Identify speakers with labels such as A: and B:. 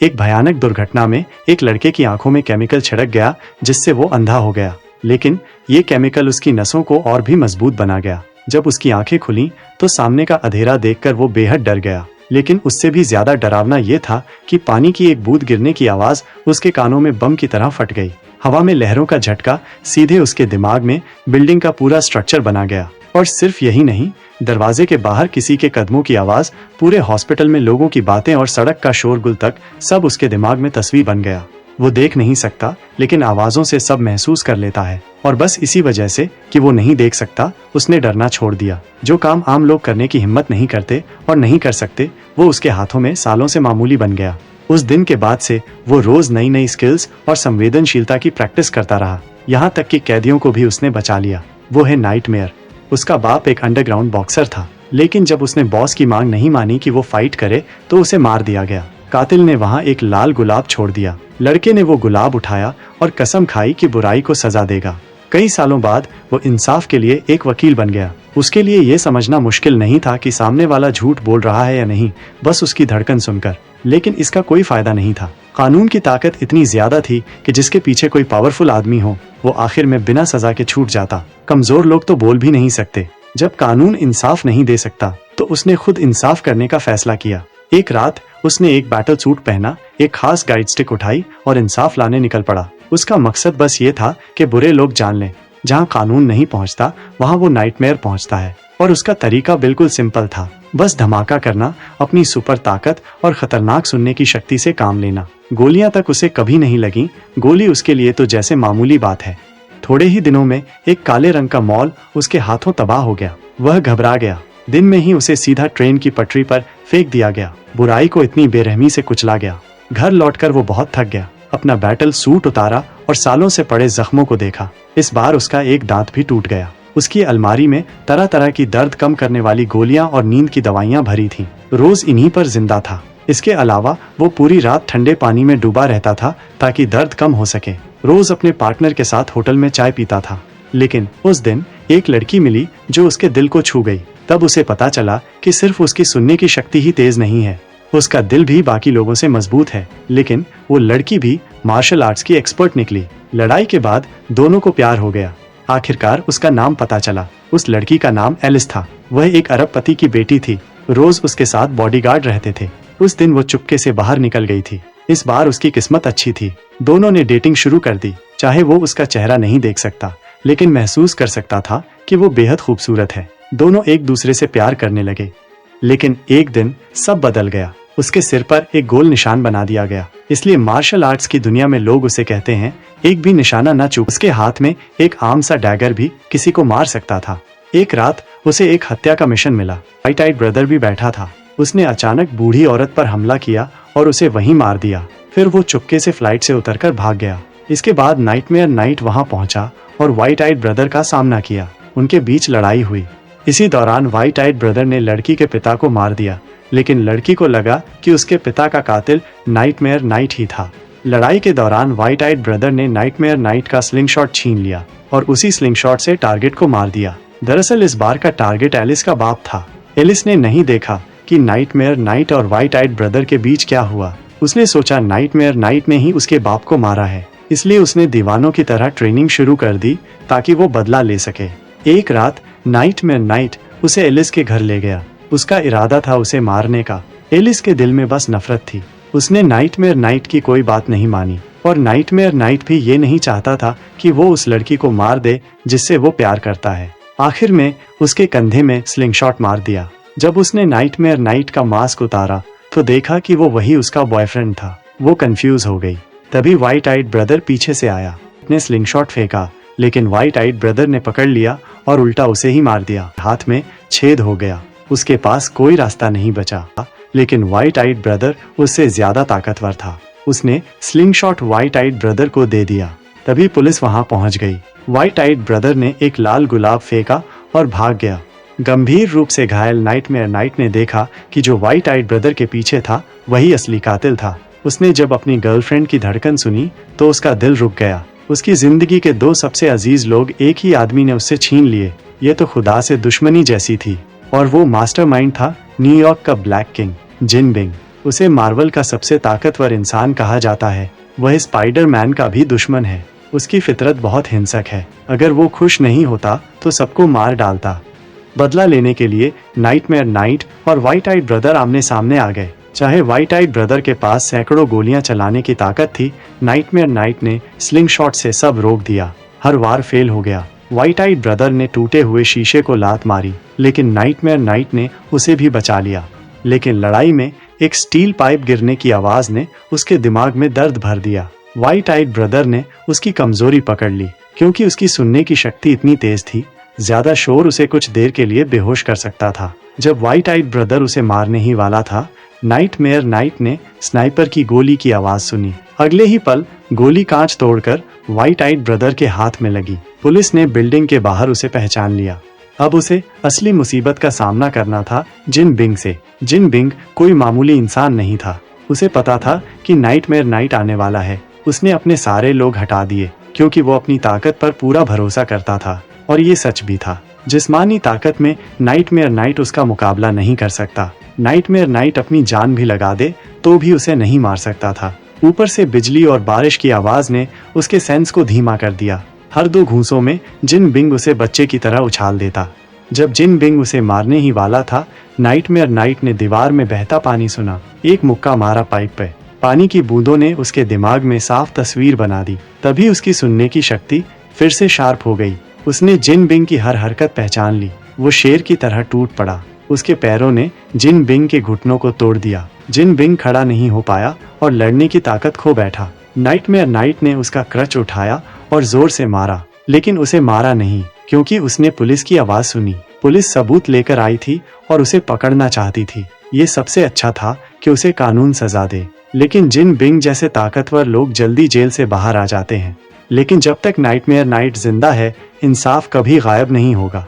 A: एक भयानक दुर्घटना में एक लड़के की आंखों में केमिकल छिड़क गया जिससे वो अंधा हो गया। लेकिन ये केमिकल उसकी नसों को और भी मजबूत बना गया। जब उसकी आंखें खुली तो सामने का अंधेरा देखकर वो बेहद डर गया। लेकिन उससे भी ज्यादा डरावना ये था कि पानी की एक बूंद गिरने की आवाज उसके कानों में बम की तरह फट गई। हवा में लहरों का झटका सीधे उसके दिमाग में बिल्डिंग का पूरा स्ट्रक्चर बना गया। और सिर्फ यही नहीं, दरवाजे के बाहर किसी के कदमों की आवाज, पूरे हॉस्पिटल में लोगों की बातें और सड़क का शोरगुल तक सब उसके दिमाग में तस्वीर बन गया। वो देख नहीं सकता लेकिन आवाजों से सब महसूस कर लेता है। और बस इसी वजह से कि वो नहीं देख सकता, उसने डरना छोड़ दिया। जो काम आम लोग करने की हिम्मत नहीं करते और नहीं कर सकते, वो उसके हाथों में सालों से मामूली बन गया। उस दिन के बाद से वो रोज नई नई स्किल्स और संवेदनशीलता की प्रैक्टिस करता रहा। यहाँ तक कि कैदियों को भी उसने बचा लिया। वो है नाइटमेयर। उसका बाप एक अंडरग्राउंड बॉक्सर था, लेकिन जब उसने बॉस की मांग नहीं मानी कि वो फाइट करे तो उसे मार दिया गया। कातिल ने वहाँ एक लाल गुलाब छोड़ दिया। लड़के ने वो गुलाब उठाया और कसम खाई कि बुराई को सजा देगा। कई सालों बाद वो इंसाफ के लिए एक वकील बन गया। उसके लिए ये समझना मुश्किल नहीं था कि सामने वाला झूठ बोल रहा है या नहीं, बस उसकी धड़कन सुनकर। लेकिन इसका कोई फायदा नहीं था। कानून की ताकत इतनी ज्यादा थी कि जिसके पीछे कोई पावरफुल आदमी हो, वो आखिर में बिना सजा के छूट जाता। कमजोर लोग तो बोल भी नहीं सकते। जब कानून इंसाफ नहीं दे सकता तो उसने खुद इंसाफ करने का फैसला किया। एक रात उसने एक बैटल सूट पहना, एक खास गाइड स्टिक उठाई और इंसाफ लाने निकल पड़ा। उसका मकसद बस ये था कि बुरे लोग जान लें, जहाँ कानून नहीं पहुँचता वहाँ वो नाइटमेयर पहुँचता है। और उसका तरीका बिल्कुल सिंपल था, बस धमाका करना, अपनी सुपर ताकत और खतरनाक सुनने की शक्ति से काम लेना। गोलियां तक उसे कभी नहीं लगी। गोली उसके लिए तो जैसे मामूली बात है। थोड़े ही दिनों में एक काले रंग का मॉल उसके हाथों तबाह हो गया। वह घबरा गया। दिन में ही उसे सीधा ट्रेन की पटरी पर फेंक दिया गया। बुराई को इतनी बेरहमी से कुचला गया। घर लौटकर वो बहुत थक गया। अपना बैटल सूट उतारा और सालों से पड़े जख्मों को देखा। इस बार उसका एक दांत भी टूट गया। उसकी अलमारी में तरह तरह की दर्द कम करने वाली गोलियां और नींद की दवाइयां भरी थीं। रोज इन्हीं पर जिंदा था। इसके अलावा वो पूरी रात ठंडे पानी में डूबा रहता था ताकि दर्द कम हो सके। रोज अपने पार्टनर के साथ होटल में चाय पीता था। लेकिन उस दिन एक लड़की मिली जो उसके दिल को छू गई। तब उसे पता चला कि सिर्फ उसकी सुनने की शक्ति ही तेज नहीं है, उसका दिल भी बाकी लोगों से मजबूत है। लेकिन वो लड़की भी मार्शल आर्ट्स की एक्सपर्ट निकली। लड़ाई के बाद दोनों को प्यार हो गया। आखिरकार उसका नाम पता चला। उस लड़की का नाम एलिस था। वह एक अरबपति की बेटी थी। रोज उसके साथ बॉडीगार्ड रहते थे। उस दिन वो चुपके से बाहर निकल गई थी। इस बार उसकी किस्मत अच्छी थी। दोनों ने डेटिंग शुरू कर दी। चाहे वो उसका चेहरा नहीं देख सकता, लेकिन महसूस कर सकता था कि वो बेहद खूबसूरत है। दोनों एक दूसरे से प्यार करने लगे। लेकिन एक दिन सब बदल गया। उसके सिर पर एक गोल निशान बना दिया गया। इसलिए मार्शल आर्ट्स की दुनिया में लोग उसे कहते हैं, एक भी निशाना न चूक। उसके हाथ में एक आम सा डैगर भी किसी को मार सकता था। एक रात उसे एक हत्या का मिशन मिला। व्हाइट आइड ब्रदर भी बैठा था। उसने अचानक बूढ़ी औरत पर हमला किया और उसे वहीं मार दिया। फिर वो चुपके से फ्लाइट से उतरकर भाग गया। इसके बाद नाइटमेयर नाइट वहां पहुंचा और व्हाइट आइड ब्रदर का सामना किया। उनके बीच लड़ाई हुई। इसी दौरान व्हाइट आइड ब्रदर ने लड़की के पिता को मार दिया। लेकिन लड़की को लगा कि उसके पिता का कातिल नाइटमेयर नाइट ही था। लड़ाई के दौरान व्हाइट आइड ब्रदर ने नाइटमेयर नाइट का स्लिंगशॉट छीन लिया और उसी स्लिंगशॉट से टारगेट को मार दिया। दरअसल इस बार का टारगेट एलिस का बाप था। एलिस ने नहीं देखा कि नाइटमेयर नाइट और व्हाइट आइड ब्रदर के बीच क्या हुआ। उसने सोचा नाइटमेयर नाइट ने ही उसके बाप को मारा है, इसलिए उसने दीवानों की तरह ट्रेनिंग शुरू कर दी ताकि वो बदला ले सके। एक रात नाइटमेयर नाइट उसे एलिस के घर ले गया। उसका इरादा था उसे मारने का। एलिस के दिल में बस नफरत थी। उसने नाइटमेयर नाइट की कोई बात नहीं मानी और नाइटमेयर नाइट भी ये नहीं चाहता था कि वो उस लड़की को मार दे जिससे वो प्यार करता है। आखिर में उसके कंधे में स्लिंगशॉट मार दिया। जब उसने नाइटमेयर नाइट का मास्क उतारा तो देखा कि वो वही उसका बॉयफ्रेंड था। वो कंफ्यूज हो गई। तभी व्हाइट आइड ब्रदर पीछे से आया। उसने स्लिंगशॉट फेंका, लेकिन व्हाइट आइड ब्रदर ने पकड़ लिया और उल्टा उसे ही मार दिया। हाथ में छेद हो गया। उसके पास कोई रास्ता नहीं बचा। लेकिन व्हाइट आइड ब्रदर उससे ज्यादा ताकतवर था। उसने स्लिंगशॉट व्हाइट आइड ब्रदर को दे दिया। तभी पुलिस वहां पहुंच गई। व्हाइट आइड ब्रदर ने एक लाल गुलाब फेंका और भाग गया। गंभीर रूप से घायल नाइटमेयर नाइट ने देखा कि जो व्हाइट आइड ब्रदर के पीछे था वही असली कातिल था। उसने जब अपनी गर्लफ्रेंड की धड़कन सुनी तो उसका दिल रुक गया। उसकी जिंदगी के दो सबसे अजीज लोग एक ही आदमी ने उससे छीन लिए। ये तो खुदा से दुश्मनी जैसी थी। और वो मास्टरमाइंड था न्यूयॉर्क का ब्लैक किंग, जिन बिंग। उसे मार्वल का सबसे ताकतवर इंसान कहा जाता है। वह स्पाइडरमैन का भी दुश्मन है। उसकी फितरत बहुत हिंसक है। अगर वो खुश नहीं होता तो सबको मार डालता। बदला लेने के लिए नाइटमेयर नाइट और व्हाइट आइड ब्रदर आमने सामने आ गए। चाहे व्हाइट आइड ब्रदर के पास सैकड़ों गोलियां चलाने की ताकत थी, नाइटमेयर नाइट ने स्लिंग शॉट से सब रोक दिया। हर वार फेल हो गया। व्हाइट आइड ब्रदर ने टूटे हुए शीशे को लात मारी, लेकिन नाइटमेयर नाइट ने उसे भी बचा लिया। लेकिन लड़ाई में एक स्टील पाइप गिरने की आवाज ने उसके दिमाग में दर्द भर दिया। व्हाइट आइड ब्रदर ने उसकी कमजोरी पकड़ ली, क्योंकि उसकी सुनने की शक्ति इतनी तेज थी, ज्यादा शोर उसे कुछ देर के लिए बेहोश कर सकता था। जब व्हाइट आइड ब्रदर उसे मारने ही वाला था, नाइटमेयर नाइट ने स्नाइपर की गोली की आवाज सुनी। अगले ही पल गोली कांच तोड़कर व्हाइट आइड ब्रदर के हाथ में लगी। पुलिस ने बिल्डिंग के बाहर उसे पहचान लिया। अब उसे असली मुसीबत का सामना करना था जिन बिंग से। जिन बिंग कोई मामूली इंसान नहीं था। उसे पता था कि नाइटमेयर नाइट आने वाला है। उसने अपने सारे लोग हटा दिए, क्योंकि वो अपनी ताकत पर पूरा भरोसा करता था, और ये सच भी था। जिस्मानी ताकत में नाइटमेयर नाइट उसका मुकाबला नहीं कर सकता। नाइटमेयर नाइट अपनी जान भी लगा दे तो भी उसे नहीं मार सकता था। ऊपर से बिजली और बारिश की आवाज ने उसके सेंस को धीमा कर दिया। हर 2 घूंसों में जिन बिंग उसे बच्चे की तरह उछाल देता। जब जिन बिंग उसे मारने ही वाला था, नाइटमेयर नाइट ने दीवार में बहता पानी सुना। एक मुक्का मारा पाइप पे। पानी की बूंदों ने उसके दिमाग में साफ तस्वीर बना दी। तभी उसकी सुनने की शक्ति फिर से शार्प हो गई। उसने जिन बिंग की हर हरकत पहचान ली। वो शेर की तरह टूट पड़ा। उसके पैरों ने जिन बिंग के घुटनों को तोड़ दिया। जिन बिंग खड़ा नहीं हो पाया और लड़ने की ताकत खो बैठा। नाइटमेयर नाइट ने उसका क्रच उठाया और जोर से मारा, लेकिन उसे मारा नहीं, क्योंकि उसने पुलिस की आवाज सुनी। पुलिस सबूत लेकर आई थी और उसे पकड़ना चाहती थी। ये सबसे अच्छा था कि उसे कानून सजा दे। लेकिन जिन बिंग जैसे ताकतवर लोग जल्दी जेल से बाहर आ जाते हैं। लेकिन जब तक नाइटमेयर नाइट जिंदा है, इंसाफ कभी गायब नहीं होगा।